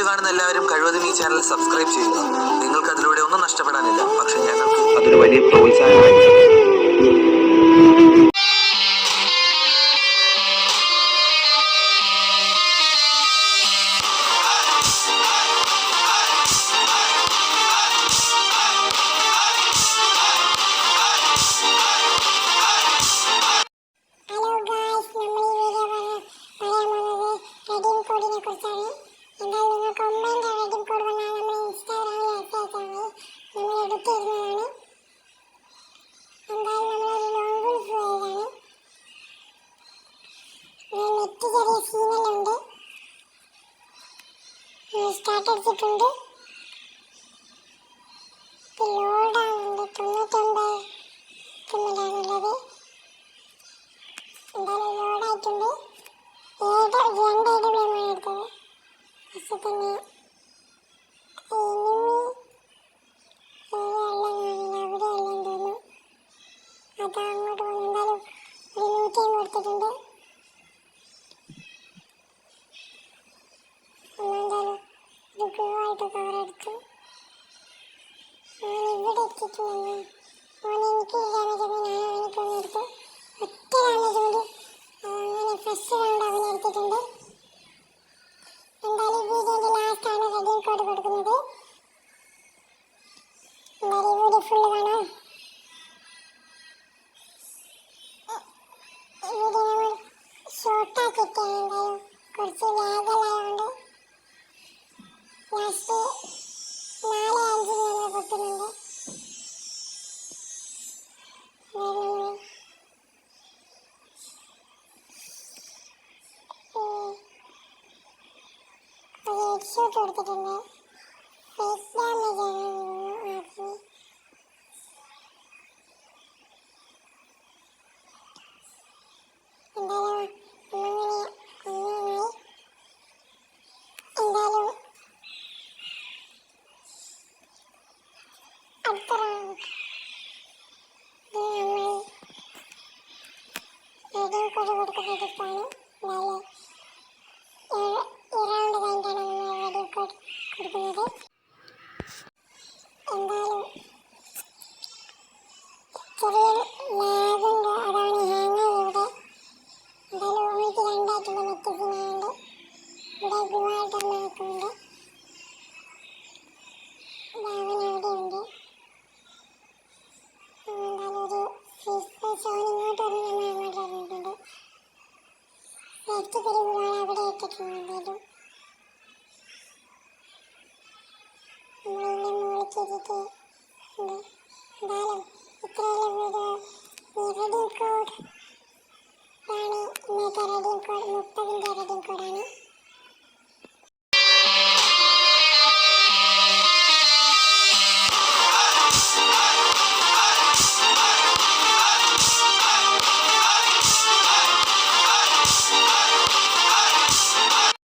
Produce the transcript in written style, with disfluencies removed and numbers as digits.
കാണുന്ന എല്ലാവരും കഴിവതും ഈ ചാനൽ സബ്സ്ക്രൈബ് ചെയ്യുക. നിങ്ങൾക്ക് അതിലൂടെ ഒന്നും നഷ്ടപ്പെടാനില്ല, പക്ഷെ ഞങ്ങൾക്ക് അതൊരു വലിയ പ്രോത്സാഹനമായിരിക്കും. സ്റ്റാർട്ട് അടിച്ചിട്ടുണ്ട്. ലോഡാണുണ്ട് 99 കിലോമീറ്ററാണുള്ളത്. എന്തായാലും ലോഡായിട്ടുണ്ട്. 2 AWM എടുത്തത്. പക്ഷെ തന്നെ അവിടെ എല്ലാം തോന്നുന്നു. അതാ അങ്ങോട്ട് പോകുന്നു. എന്തായാലും ഒരു 150 കൊടുത്തിട്ടുണ്ട്. എന്തായാലും ഇത് ബ്ലൂ ആയിട്ട് കവർ എടുത്തു. ഇവിടെ എത്തിയിട്ടുണ്ടെന്ന് എനിക്ക് ഡാമേജ് ഞാൻ അവനിക്കൊന്ന് എടുത്തു. ഒറ്റ ഡാമേജ് കൂടി അങ്ങനെ ഫസ്റ്റ് റൗണ്ട് അവനെ എടുത്തിട്ടുണ്ട്. എന്തായാലും ഈ വീഡിയോൻ്റെ ലാസ്റ്റാണ് റെഡിങ് കോഡ് കൊടുക്കുന്നത്. എന്തായാലും ഈ വീഡിയോ ഫുള്ള് കാണാം. ഈ വീഡിയോ നമ്മൾ ഷോർട്ടാക്കിയിട്ടാണ്. എന്തായാലും കുറച്ച് ലാഗല്ലായതുകൊണ്ട് ലാസ്റ്റ് 4-5 നമ്മൾ പൊട്ടുന്നുണ്ട്. ഒരു ഹെഡ്ഷോട്ട് കൊടുത്തിട്ടുണ്ട്. ഫേസ് ഡാമേജ് ആണ് ആദ്യം. എന്തായാലും എന്തായാലും അടുത്ത റൗണ്ട് നമ്മൾ റെഡിങ് കോഡ് കൊടുക്കുന്നതാണ്. എന്തായാലും ഈ റൗണ്ട് കഴിഞ്ഞിട്ടാണ് നമ്മൾ റെഡിങ് കോഡ് കൊടുക്കുന്നത്. എന്തായാലും ചെറിയ ലാഗുണ്ട്, അതാണ് ഹാങ് ഇവിടെ. എന്തായാലും ഓമിക്ക് 2ആയിട്ടുള്ള മെറ്റീരിയലുണ്ട്. ഇവിടെ ഗുവായിട്ട് നടക്കുന്നുണ്ട്. അവനവിടെയുണ്ട്. എന്തായാലും ഒരു സോൺ ഇങ്ങോട്ട് വരുന്ന അങ്ങോട്ട് ഇറങ്ങിയിട്ടുണ്ട്. നെക്സ്റ്റ് പിരിവുകൾ അവിടെ ഇട്ടിട്ടുണ്ട്. എന്തായാലും നമ്മളിവിടെ മുകളിലേക്ക് എത്തിയിട്ട് ഉണ്ട്. എന്തായാലും ഇത്രയുള്ള വീഡിയോ റെഡിങ് കോഡ് ആണ്. ഇന്നത്തെ റെഡിങ് കോഡ് 30ൻ്റെ റെഡിങ് കോഡാണ്.